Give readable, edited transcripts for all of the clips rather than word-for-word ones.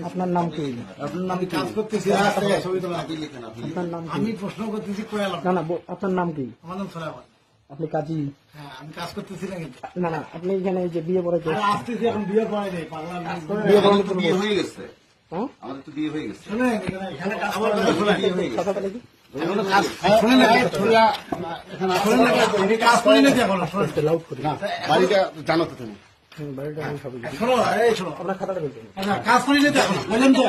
আপনার নাম কি? আপনার নাম কাজ করতেছি, আপনার নাম আমি প্রশ্ন করতেছি। না না, আপনার নাম কি? আমার নাম সোলাইমান। আপনি কাজী? হ্যাঁ, আমি কাজ করতেছি না। কিন্তু না না, আপনি এখানে যে বিয়ে পড়াইতে আসতেছি, এখন বিয়ে পড়াই নেই। বিয়ে হয়ে গেছে, হ্যাঁ আমাদের তো বিয়ে হয়ে গেছে। শুনে এখানে কাজ কথাটা কি? কাজ করি না এখন। লাউড করি বাড়িটা জানো তো তুমি? বাড়িটা আমি সবই জানি। শোনো, এই শোনো, আপনার খাতাটা বলছেন কাজ করি না এখন, বললাম তো।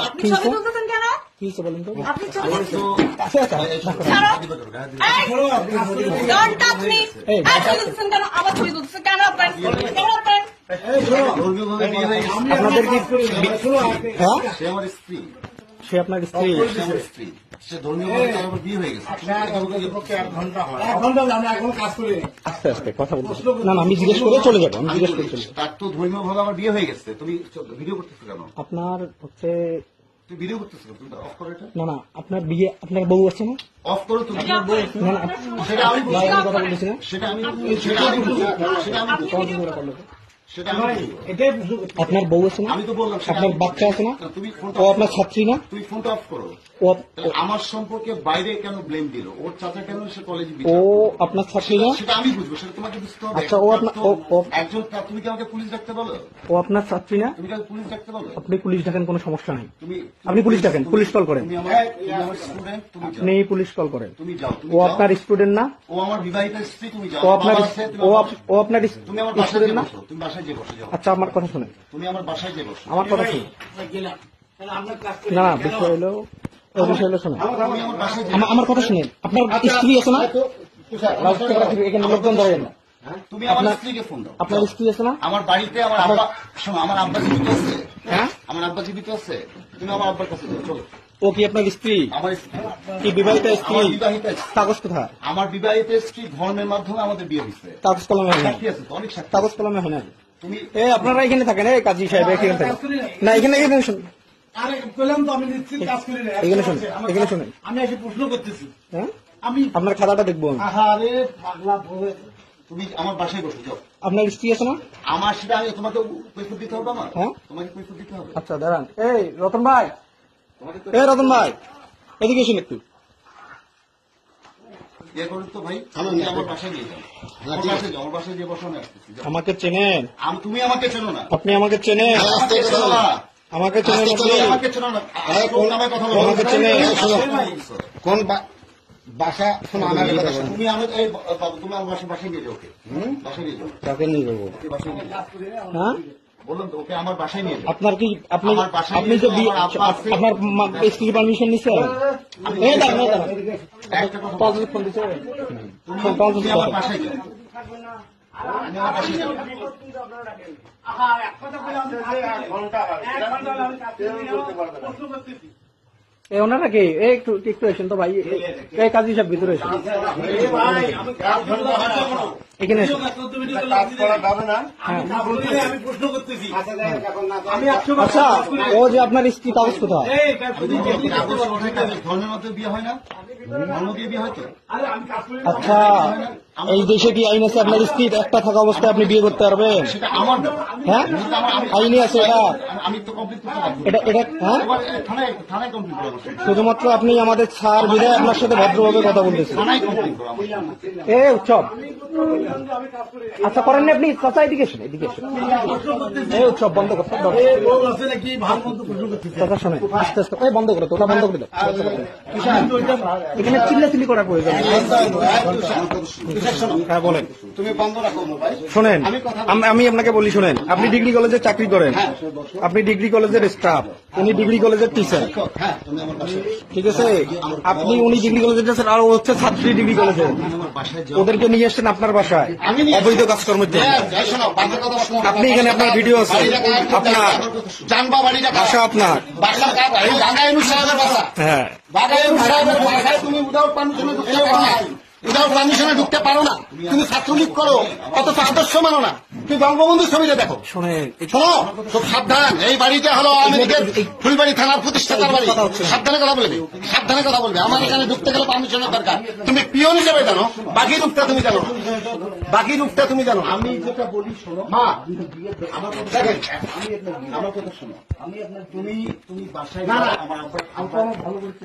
কি হচ্ছে বলেন তো? আচ্ছা আচ্ছা, এই আপনাদের কি হ্যাঁ সে আমার স্ত্রী, সে আপনার স্ত্রী? সে আমার স্ত্রী, সে ধর্মীয়ভাবে তার আবার বিয়ে হয়ে গেছে। 1 ঘন্টা হয়, 1 ঘন্টা আমি এখন কাজ করি। আস্তে আস্তে কথা বলতে। না না, আমি জিজ্ঞেস করে চলে যাবো, আমি জিজ্ঞেস করে চলে যাবো। তার তো ধর্মীয়ভাবে আমার বিয়ে হয়ে গেছে। তুমি ভিডিও করতেছো কেন? আপনার হচ্ছে তুমি ভিডিও করতেছো কেন? তুমি অফ করো এটা। না না, আপনার বিয়ে, আপনার বউ আছে না? অফ করো তুমি। না না, সেটা আমি ভাই, আমি কথা বলতেছি না। সেটা আমি সেটা আমি সেটা আমি তোমার কি করে করলো? সেটা আমি এটাই প্রশ্ন করতে। আপনার বউ আছে না? আমি তো বললাম সেটা আপনার আমি- বাচ্চা আছে না? তুমি ফোনটা ও আপনার ছাত্রী না? তুমি ফোনটা অফ করো। ও তাহলে আমার সম্পর্কে বাইরে কেন ব্লেম দিল? ওর চাচা কেন সে কলেজে ও আপনার ছাত্রী না? সেটা আমি বুঝবো, সেটা তোমাকে বুঝতে হবে। আচ্ছা, ও আপনার একজন তুমি কি আমাকে পুলিশ ডাকতে বলো? ও আপনার ছাত্রী না? তুমি কি আমাকে পুলিশ ডাকতে বলো? আপনি পুলিশ ডাকেন, কোনো সমস্যা নেই। তুমি আপনি পুলিশ ডাকেন, পুলিশ কল করেন। তুমি আমার স্টুডেন্ট, তুমি যাও। আপনি পুলিশ কল করেন। তুমি যাও, তুমি ও যাও। আপনার স্টুডেন্ট না? ও আমার বিবাহিত স্ত্রী, তুমি যাও। ও আপনার বাবা আছে, তুমি ও আমার- আপ- ও আপনার তুমি আমার বাসায় স্টুডেন্ট যে না? বসো, তুমি বাসায় যে বসে যাও। আচ্ছা, আমার কথা শুনেন, তুমি আমার বাসায় যে বসো। আমার কথা শুনুন। গেলাম, তাহলে আমরা কাজ করি। না না, বিষয় হলো, ওই বিষয় হলো শোনেন, তুমি আমার বাসায় যে আমার কথা শুনেন। আপনার স্ত্রী আছে না? লাউডস্পিকার থেকে এখানে লোকজন ধরেন না। তুমি আমার স্ত্রীকে ফোন দাও। আপনার স্ত্রী আছে না? আমার বাড়িতে আমার আব্বা, শোনো, আমার আব্বা জীবিত আছে। হ্যাঁ, আমার আব্বা জীবিত আছে। তুমি আমার আব্বার কাছে যাও, চলো। ও কি আপনার স্ত্রী? আমার স্ত্রী, কি বিবাহিত স্ত্রী? আমার বিবাহিত স্ত্রী। কাগজ কোথায়? আমার বিবাহিত স্ত্রী ধর্মের মাধ্যমে আমাদের বিয়ে হয়েছে। কাগজ কলমে হয় না। সাক্ষী আছে তো, অনেক সাক্ষী। কাগজ কলমে হয় না। তুমি আপনারা এখানে থাকেন, এই কাজী সাহেব এখানে থাকেন না, এখানে এখানে শুনুন। আরে বললাম তো, আমি নিশ্চিত কাজ করি না। এখানে শুনুন, এখানে শুনুন। আমি এসে প্রশ্ন করতেছি। হ্যাঁ, আমি আপনার খাতাটা দেখবো আমি। আহারে পাগলা বলে। তুমি আমার বাসায় বসে যাও। আপনার স্ত্রী আছে না? আমার সেটা আমি তোমাকে কৈফিয়ত দিতে হবে। আমার হ্যাঁ? তোমাকে কৈফিয়ত দিতে হবে। আচ্ছা দাঁড়ান, এই রতন ভাই, তোমাকে তো এই রতন ভাই, এদিকে এসুন একটু। ইয়ে করো তো ভাই, তুমি আমার বাসায় নিয়ে যাও। আমার বাসায় যাও, আমার বাসায় যে বসো, আমি আসতেছি, যাও। আমাকে চেনেন? তুমি আমাকে চেনো না। আপনি আমাকে চেনেন? আমাকে চেনো না। আমাকে চেনেন আপনি? তুমি আমাকে চেনো না। কোন নামে কথা বলো? আমাকে চেনে? কোন বাসা? শোনো, তুমি আমার এই বাবু, তুমি আমার বাসায় নিয়ে যাও। ওকে বাসায় নিয়ে যাও। কাকে নিয়ে যাবো? ওকে বাসায় নিয়ে যাও। হ্যাঁ, বললাম তো, ওকে আমার বাসায় নিয়ে যাও। আপনার কি আপনি আমার বাসায় আপনি যে নিয়ে যাও, আমার আব্বা আছে। আপনার স্ত্রী পারমিশন নিচ্ছেন? এই দাঁড়ান, এই দাঁড়ান। একটা কথা বলো। পাঁচ ফোন দিচ্ছে। তুমি আমার বাসায় যাও। আমি আমার বাসায় যাও। আহা, এক কথা বলে আমি 1 ঘন্টা হয়। 1 ঘন্টা হলে আমি কাজ করি না। প্রশ্ন করতেছি। এই ওনারা কি? এই একটু একটু এসেন তো ভাই, এই কাজী সাহেব ভিতরে এসেন। এই ভাই, আমি কাজ করি না। এখানে এসেন। কাজ করা যাবে না। আমি কাজ করি না, আমি প্রশ্ন করতেছি। আমি 100 আচ্ছা, ও যে আপনার স্ত্রী, কাগজ কোথায়? এই কাজ করি না। কাগজ ওঠে, কাগজ ধর্মের মধ্যে বিয়ে হয় না? ধর্ম দিয়ে বিয়ে হয় তো? আরে আমি কাজ করি না। আচ্ছা, এই দেশে কি আইন আছে আপনার স্ত্রী একটা থাকা অবস্থায় আপনি বিয়ে করতে পারবেন? সেটা আমার ব্যাপার। হ্যাঁ, আইনে আছে এটা। আমি তো কমপ্লিট করতে পারবো। এটা এটা হ্যাঁ, থানায় কমপ্লিট করবো। শুধুমাত্র আপনি আমাদের স্যার বিদায় আপনার সাথে ভদ্রভাবে কথা বলতেছেন। থানায় কমপ্লিট করবো। এ উৎসব, আচ্ছা করেন না আপনি? চাচা এদিকে এসেন, এদিকে এসেন। এই উৎসব বন্ধ করতে হবে। এই বউ আছে নাকি ভালো মন্দ প্রশ্ন করতেছি। কথা শোনেন, আস্তে আস্তে। এই বন্ধ করে তো, ওটা বন্ধ করে দাও। এখানে চিল্লাচিল্লি করার প্রয়োজন নেই। হ্যাঁ বলেন। তুমি বন্ধ রাখো মোবাইল। শোনেন, আমি আপনাকে বলি, শোনেন, আপনি ডিগ্রি কলেজে চাকরি করেন, আপনি ডিগ্রি কলেজের স্টাফ, উনি ডিগ্রি কলেজের টিচার, হ্যাঁ, তুমি আমার বাসায় ঠিক আছে? আপনি উনি ডিগ্রি কলেজের টিচার, আর ও হচ্ছে ছাত্রী ডিগ্রি কলেজে। আমার বাসায় যাও। ওদেরকে নিয়ে এসছেন আপনার বাসায় আমি নিয়ে অবৈধ কাজকর্মের জন্য। যাই শোনো, বাজে কথা বলো না। আপনি এখানে আপনার ভিডিও আছে, আপনার জানবা বাড়িটা বাসা আপনার। বাসা কাটা, এই বাগায়নু সাহেবের বাসা। হ্যাঁ, বাগায়নু সাহেবের বাসায় তুমি উইদাউট পারমিশনে ঢুকতে পারো না। উইদাউট পারমিশনে ঢুকতে পারো না। তুমি ছাত্রলীগ করো, অথচ আদর্শ মানো না। তুই বঙ্গবন্ধুর ছবিটা দেখো। শোনেন, শোনো, খুব সাবধান। এই বাড়িটা হলো আওয়ামী লীগের ফুলবাড়ি থানার প্রতিষ্ঠাতার বাড়ি। সাবধানে কথা বলবে, সাবধানে কথা বলবে। আমার এখানে ঢুকতে গেলে পারমিশনের দরকার। তুমি পিয়ন হিসেবে জানো, বাকি রূপটা তুমি জানো না। বাকি রূপটা তুমি জানো না। আমি যেটা বলি শোনো, মা, আমার কথা দেখেন, আমি আপনার আমার কথা শোনো, আমি আপনার তুমি বাসায় না, না, আমার আমার ভালো বলছে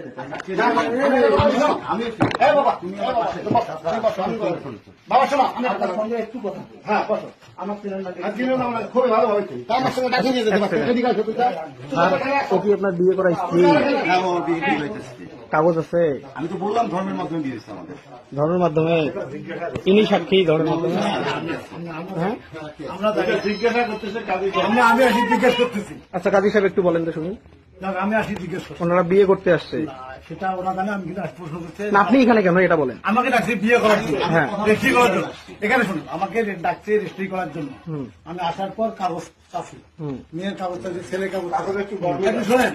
আমি এই বাবা, তুমি এই আমার বাবা, বাসায় তুমি বসো, তুমি বসো, আমি কথা বলছি। বাবা শোনো, আমি আপনার সঙ্গে একটু কথা বলি। হ্যাঁ বসো। আমার চেনার লাগে আর দিলেও না, আমরা খুবই ভালো হয়েছে। তা আমার সঙ্গে ডাকিয়ে নিয়ে যেতে পারছি। এদিকে আসো, তুই যা। ও কি আপনার বিয়ে করা স্ত্রী? হ্যাঁ, ও বিয়ে হইতেছে। কাগজ আছে? আমি তো বললাম ধর্মের মাধ্যমে বিয়ে হয়েছে আমাদের। ধর্মের মাধ্যমে? ইনি সাক্ষী ধর্মের মাধ্যমে? হ্যাঁ, আমরা তাকে জিজ্ঞাসা করতেছি আমি আসি জিজ্ঞেস করতেছি আচ্ছা কাজী সাহেব একটু বলেন তো শুনি। আমি আসি জিজ্ঞেস করছি ওনারা বিয়ে করতে আসছে, সেটা ওরা জানে, আমি কিন্তু আজ প্রশ্ন করতে না আপনি এখানে কেন এটা বলেন? আমাকে ডাকছে বিয়ে করার জন্য, হ্যাঁ। রেজিস্ট্রি করার জন্য। এখানে শুনুন, আমাকে ডাকছে রেজিস্ট্রি করার জন্য। হুম। আমি আসার পর কাগজ চাচ্ছি, হুম। মেয়ের কাগজ চাচ্ছি, ছেলের কাগজ একটু শোনেন,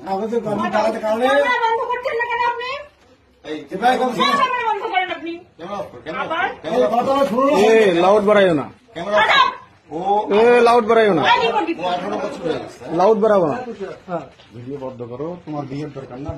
কাগজের গরমিল টাকাতে কারণে ক্যামেরা বন্ধ করছেন না কেন আপনি? এই এবার কথা শুনুন, ক্যামেরা বন্ধ করেন আপনি। এই কথাটা শুনুন। এ লাউড বাড়াইও না, ক্যামেরা ও এ লাউড বাড়াইও না, বাইরে করে দিতে। 18 বছর হয়ে গেছে। লাউড বাড়াবো না। ভিডিও বন্ধ করো, তোমার বিয়ের দরকার না।